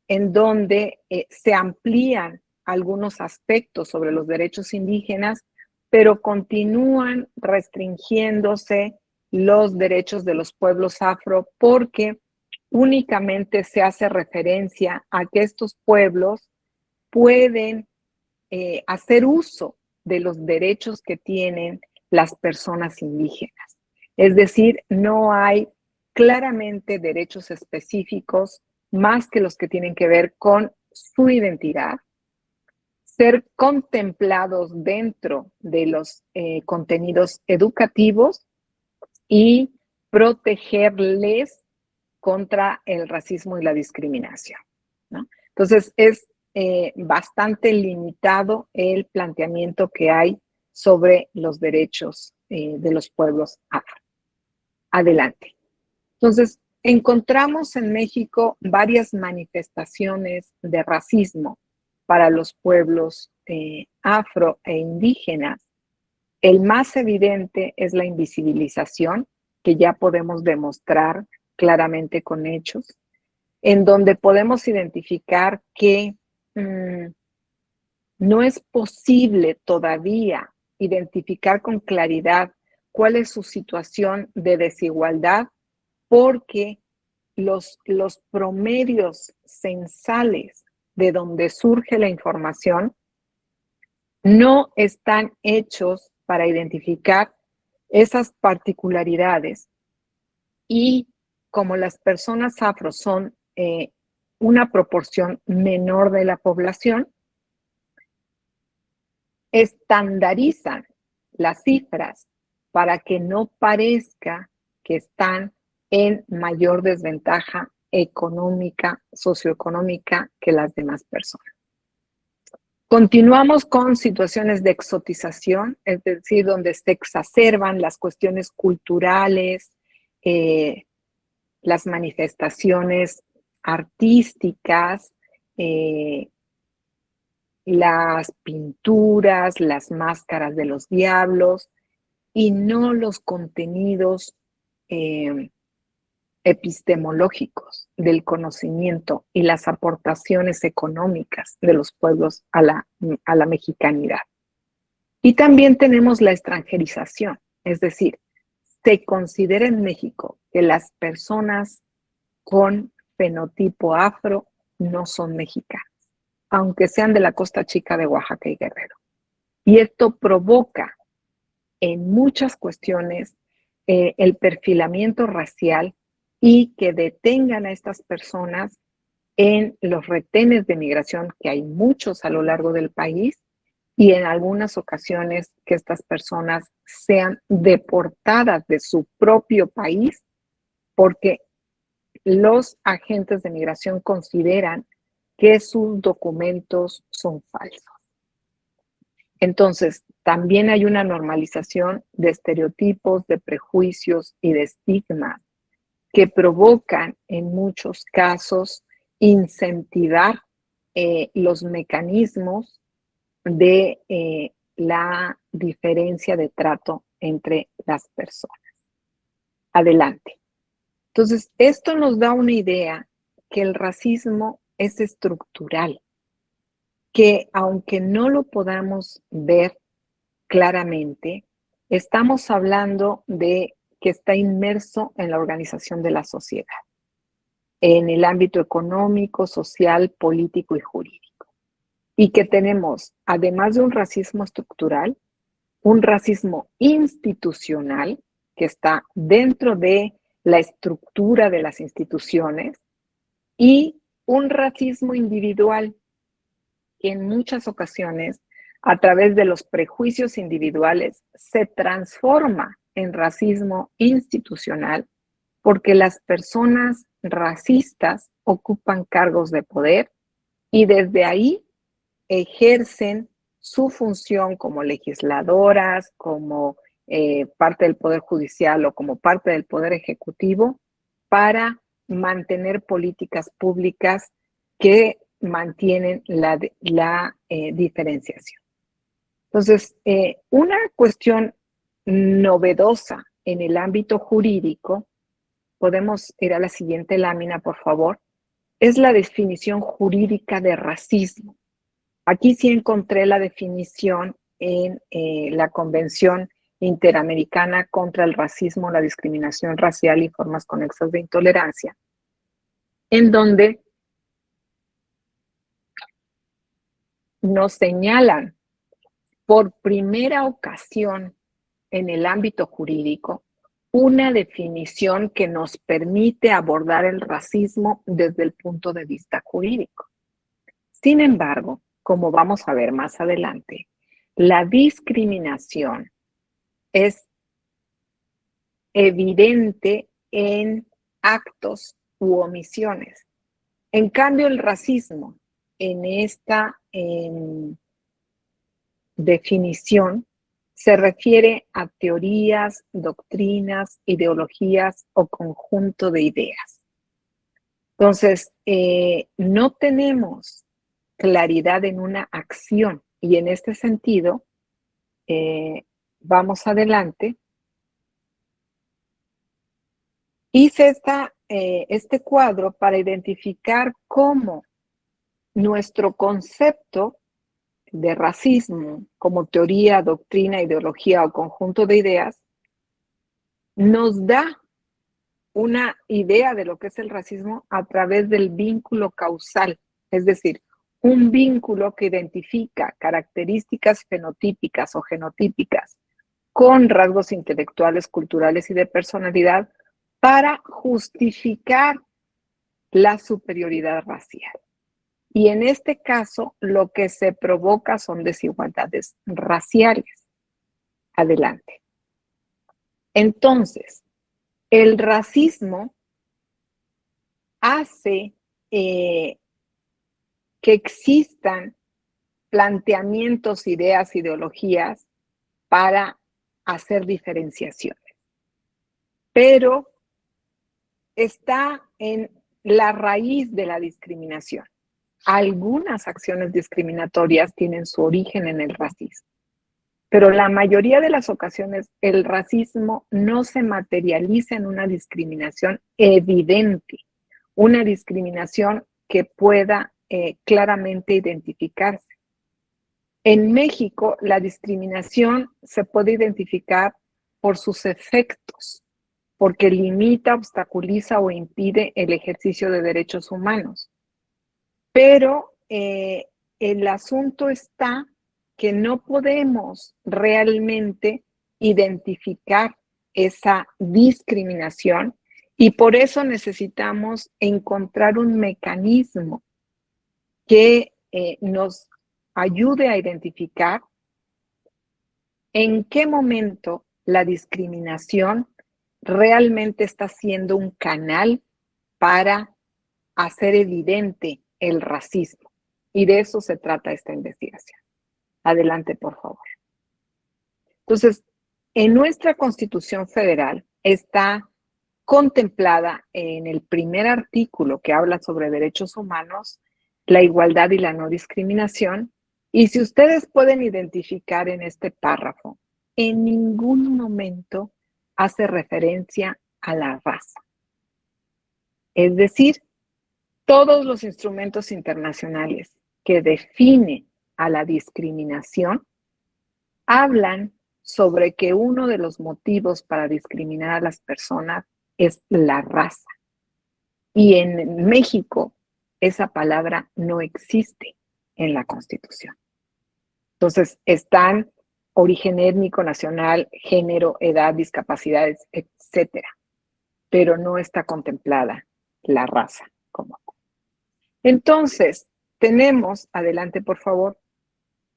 en donde se amplían algunos aspectos sobre los derechos indígenas, pero continúan restringiéndose los derechos de los pueblos afro, porque únicamente se hace referencia a que estos pueblos pueden hacer uso de los derechos que tienen las personas indígenas. Es decir, no hay claramente derechos específicos más que los que tienen que ver con su identidad, ser contemplados dentro de los contenidos educativos y protegerles contra el racismo y la discriminación, ¿no? Entonces, es bastante limitado el planteamiento que hay sobre los derechos de los pueblos afro. Adelante. Entonces, encontramos en México varias manifestaciones de racismo para los pueblos afro e indígenas. El más evidente es la invisibilización, que ya podemos demostrar claramente con hechos, en donde podemos identificar que no es posible todavía identificar con claridad cuál es su situación de desigualdad, porque los promedios censales de donde surge la información no están hechos para identificar esas particularidades, y como las personas afro son una proporción menor de la población, estandarizan las cifras para que no parezca que están en mayor desventaja económica, socioeconómica que las demás personas. Continuamos con situaciones de exotización, es decir, donde se exacerban las cuestiones culturales, las manifestaciones artísticas, las pinturas, las máscaras de los diablos, y no los contenidos epistemológicos del conocimiento y las aportaciones económicas de los pueblos a la mexicanidad. Y también tenemos la extranjerización, es decir, se considera en México que las personas con fenotipo afro no son mexicanas, aunque sean de la costa chica de Oaxaca y Guerrero. Y esto provoca en muchas cuestiones el perfilamiento racial, y que detengan a estas personas en los retenes de migración, que hay muchos a lo largo del país, y en algunas ocasiones que estas personas sean deportadas de su propio país porque los agentes de migración consideran que sus documentos son falsos. Entonces, también hay una normalización de estereotipos, de prejuicios y de estigmas que provocan en muchos casos incentivar los mecanismos de la diferencia de trato entre las personas. Adelante. Entonces, esto nos da una idea que el racismo es estructural, que aunque no lo podamos ver claramente, estamos hablando de que está inmerso en la organización de la sociedad, en el ámbito económico, social, político y jurídico. Y que tenemos, además de un racismo estructural, un racismo institucional que está dentro de la estructura de las instituciones y un racismo individual que en muchas ocasiones, a través de los prejuicios individuales, se transforma en racismo institucional porque las personas racistas ocupan cargos de poder y desde ahí ejercen su función como legisladoras, como parte del Poder Judicial o como parte del Poder Ejecutivo para mantener políticas públicas que mantienen la diferenciación. Entonces, una cuestión novedosa en el ámbito jurídico, podemos ir a la siguiente lámina, por favor, es la definición jurídica de racismo. Aquí sí encontré la definición en la Convención Interamericana contra el Racismo, la Discriminación Racial y Formas Conexas de Intolerancia, en donde nos señalan por primera ocasión en el ámbito jurídico una definición que nos permite abordar el racismo desde el punto de vista jurídico. Sin embargo, como vamos a ver más adelante, la discriminación es evidente en actos u omisiones. En cambio, el racismo en esta definición se refiere a teorías, doctrinas, ideologías o conjunto de ideas. Entonces, no tenemos claridad en una acción y en este sentido, vamos adelante. Hice este cuadro para identificar cómo nuestro concepto de racismo como teoría, doctrina, ideología o conjunto de ideas nos da una idea de lo que es el racismo a través del vínculo causal, es decir, un vínculo que identifica características fenotípicas o genotípicas con rasgos intelectuales, culturales y de personalidad para justificar la superioridad racial. Y en este caso, lo que se provoca son desigualdades raciales. Adelante. Entonces, el racismo hace que existan planteamientos, ideas, ideologías para hacer diferenciaciones. Pero está en la raíz de la discriminación. Algunas acciones discriminatorias tienen su origen en el racismo, pero la mayoría de las ocasiones el racismo no se materializa en una discriminación evidente, una discriminación que pueda claramente identificarse. En México, la discriminación se puede identificar por sus efectos, porque limita, obstaculiza o impide el ejercicio de derechos humanos. Pero el asunto está que no podemos realmente identificar esa discriminación y por eso necesitamos encontrar un mecanismo que nos ayude a identificar en qué momento la discriminación realmente está siendo un canal para hacer evidente el racismo. Y de eso se trata esta investigación. Adelante, por favor. Entonces, en nuestra Constitución Federal está contemplada en el primer artículo que habla sobre derechos humanos, la igualdad y la no discriminación. Y si ustedes pueden identificar en este párrafo, en ningún momento hace referencia a la raza. Es decir, todos los instrumentos internacionales que definen a la discriminación hablan sobre que uno de los motivos para discriminar a las personas es la raza. Y en México, esa palabra no existe en la Constitución. Entonces, están origen étnico, nacional, género, edad, discapacidades, etcétera, pero no está contemplada la raza como. Entonces, tenemos, adelante por favor,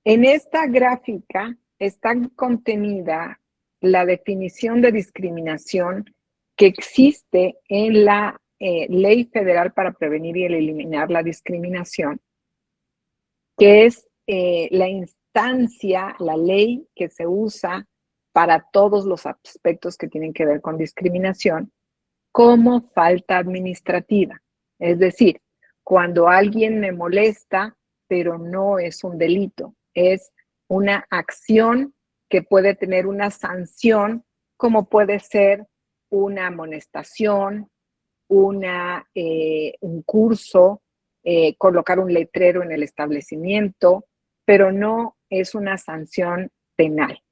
en esta gráfica está contenida la definición de discriminación que existe en la Ley Federal para Prevenir y Eliminar la Discriminación, que es la instancia, la ley que se usa para todos los aspectos que tienen que ver con discriminación, como falta administrativa. Es decir, cuando alguien me molesta, pero no es un delito, es una acción que puede tener una sanción, como puede ser una amonestación, un curso, colocar un letrero en el establecimiento, pero no es una sanción penal.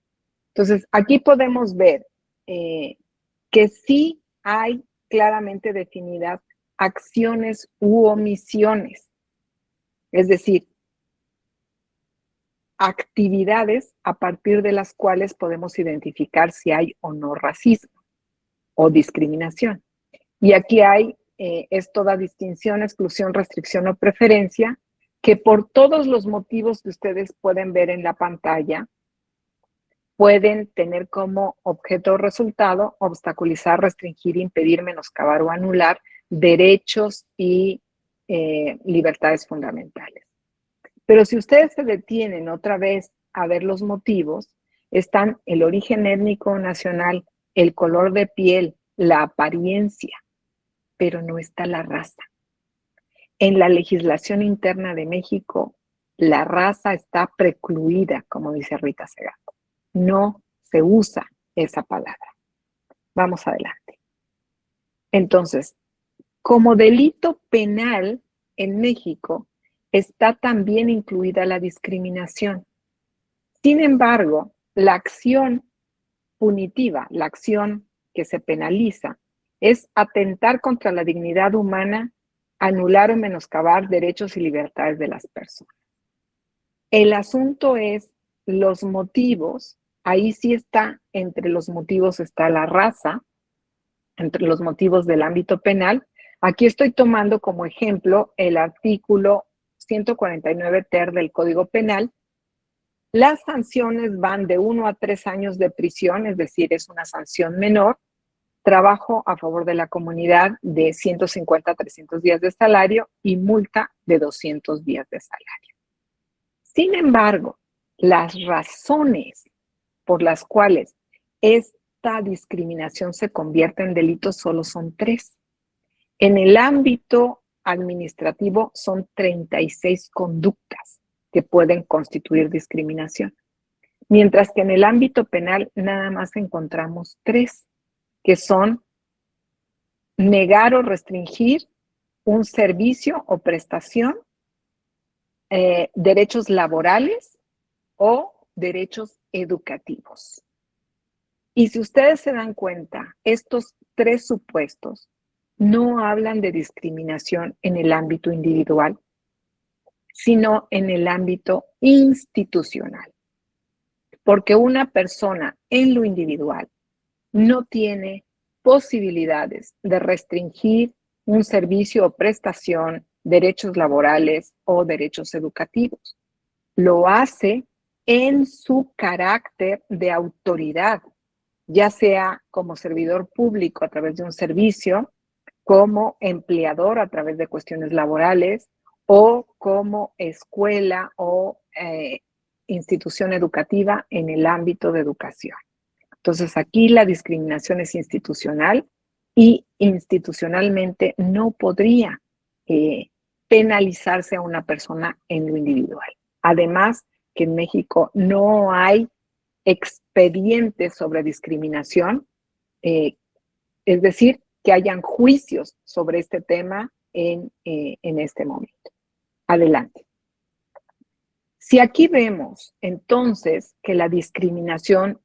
Entonces, aquí podemos ver que sí hay claramente definidas acciones u omisiones, es decir, actividades a partir de las cuales podemos identificar si hay o no racismo o discriminación. Y aquí hay, es toda distinción, exclusión, restricción o preferencia, que por todos los motivos que ustedes pueden ver en la pantalla, pueden tener como objeto o resultado obstaculizar, restringir, impedir, menoscabar o anular derechos y libertades fundamentales. Pero si ustedes se detienen otra vez a ver los motivos, están el origen étnico nacional, el color de piel, la apariencia, pero no está la raza. En la legislación interna de México, la raza está precluida, como dice Rita Segato. No se usa esa palabra. Vamos adelante. Entonces, como delito penal en México, está también incluida la discriminación. Sin embargo, la acción punitiva, la acción que se penaliza, es atentar contra la dignidad humana, anular o menoscabar derechos y libertades de las personas. El asunto es los motivos, ahí sí está, entre los motivos está la raza, entre los motivos del ámbito penal. Aquí estoy tomando como ejemplo el artículo 149 ter del Código Penal. Las sanciones van de 1 a 3 años de prisión, es decir, es una sanción menor, trabajo a favor de la comunidad de 150 a 300 días de salario y multa de 200 días de salario. Sin embargo, las razones por las cuales esta discriminación se convierte en delito solo son 3. En el ámbito administrativo son 36 conductas que pueden constituir discriminación, mientras que en el ámbito penal nada más encontramos 3, que son negar o restringir un servicio o prestación, derechos laborales o derechos educativos. Y si ustedes se dan cuenta, estos 3 supuestos no hablan de discriminación en el ámbito individual, sino en el ámbito institucional. Porque una persona en lo individual no tiene posibilidades de restringir un servicio o prestación, derechos laborales o derechos educativos. Lo hace en su carácter de autoridad, ya sea como servidor público a través de un servicio, como empleador a través de cuestiones laborales o como escuela o institución educativa en el ámbito de educación. Entonces, aquí la discriminación es institucional y institucionalmente no podría penalizarse a una persona en lo individual. Además, que en México no hay expedientes sobre discriminación, es decir, que hayan juicios sobre este tema en este momento. Adelante. Si aquí vemos entonces que la discriminación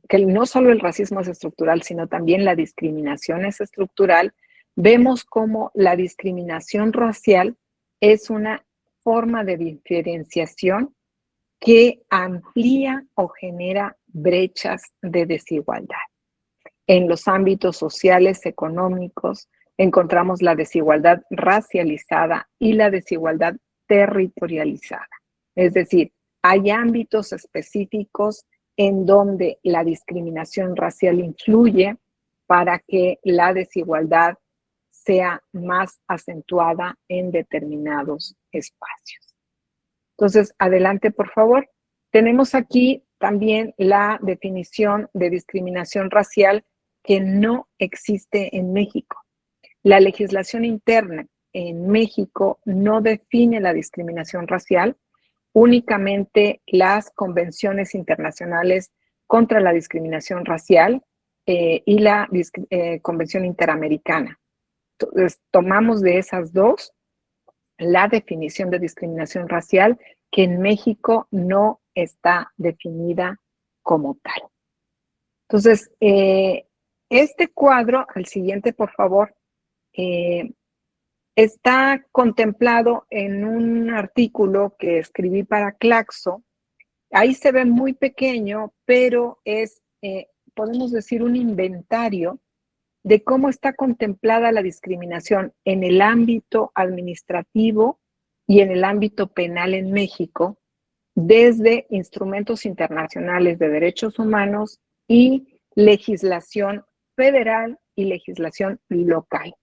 que no solo el racismo es estructural, sino también la discriminación es estructural, vemos cómo la discriminación racial es una forma de diferenciación que amplía o genera brechas de desigualdad. En los ámbitos sociales, económicos, encontramos la desigualdad racializada y la desigualdad territorializada. Es decir, hay ámbitos específicos en donde la discriminación racial influye para que la desigualdad sea más acentuada en determinados espacios. Entonces, adelante, por favor. Tenemos aquí también la definición de discriminación racial que no existe en México. La legislación interna en México no define la discriminación racial, únicamente las convenciones internacionales contra la discriminación racial y la Convención Interamericana. Entonces, tomamos de esas dos la definición de discriminación racial que en México no está definida como tal. Entonces, este cuadro, al siguiente, por favor, está contemplado en un artículo que escribí para Claxo. Ahí se ve muy pequeño, pero es, podemos decir, un inventario de cómo está contemplada la discriminación en el ámbito administrativo y en el ámbito penal en México, desde instrumentos internacionales de derechos humanos y legislación federal y legislación local.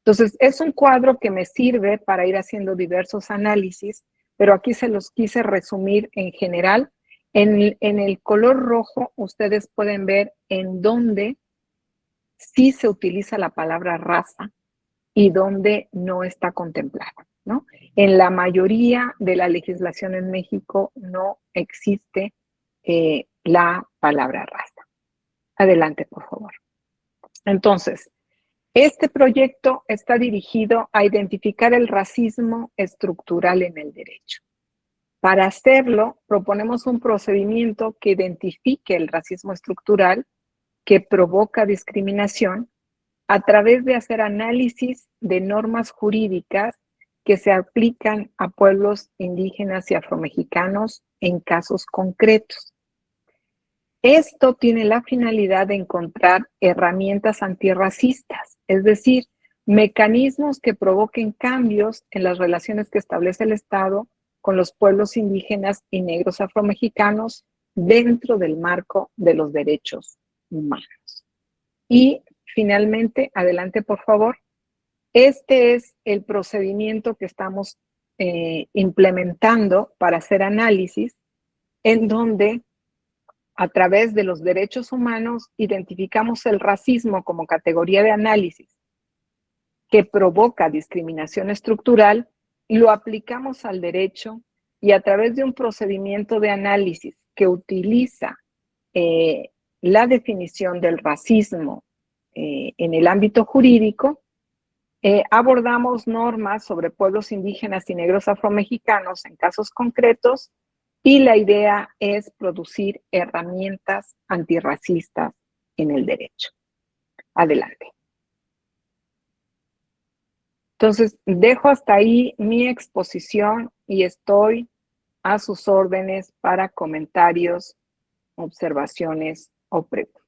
Entonces, es un cuadro que me sirve para ir haciendo diversos análisis, pero aquí se los quise resumir en general. En el color rojo, ustedes pueden ver en dónde sí se utiliza la palabra raza y dónde no está contemplada, ¿no? En la mayoría de la legislación en México no existe la palabra raza. Adelante, por favor. Entonces, este proyecto está dirigido a identificar el racismo estructural en el derecho. Para hacerlo, proponemos un procedimiento que identifique el racismo estructural que provoca discriminación a través de hacer análisis de normas jurídicas que se aplican a pueblos indígenas y afromexicanos en casos concretos. Esto tiene la finalidad de encontrar herramientas antirracistas, es decir, mecanismos que provoquen cambios en las relaciones que establece el Estado con los pueblos indígenas y negros afromexicanos dentro del marco de los derechos humanos. Y finalmente, adelante por favor, este es el procedimiento que estamos implementando para hacer análisis, en donde a través de los derechos humanos identificamos el racismo como categoría de análisis que provoca discriminación estructural, lo aplicamos al derecho y a través de un procedimiento de análisis que utiliza la definición del racismo en el ámbito jurídico, abordamos normas sobre pueblos indígenas y negros afromexicanos en casos concretos y la idea es producir herramientas antirracistas en el derecho. Adelante. Entonces, dejo hasta ahí mi exposición y estoy a sus órdenes para comentarios, observaciones o preguntas.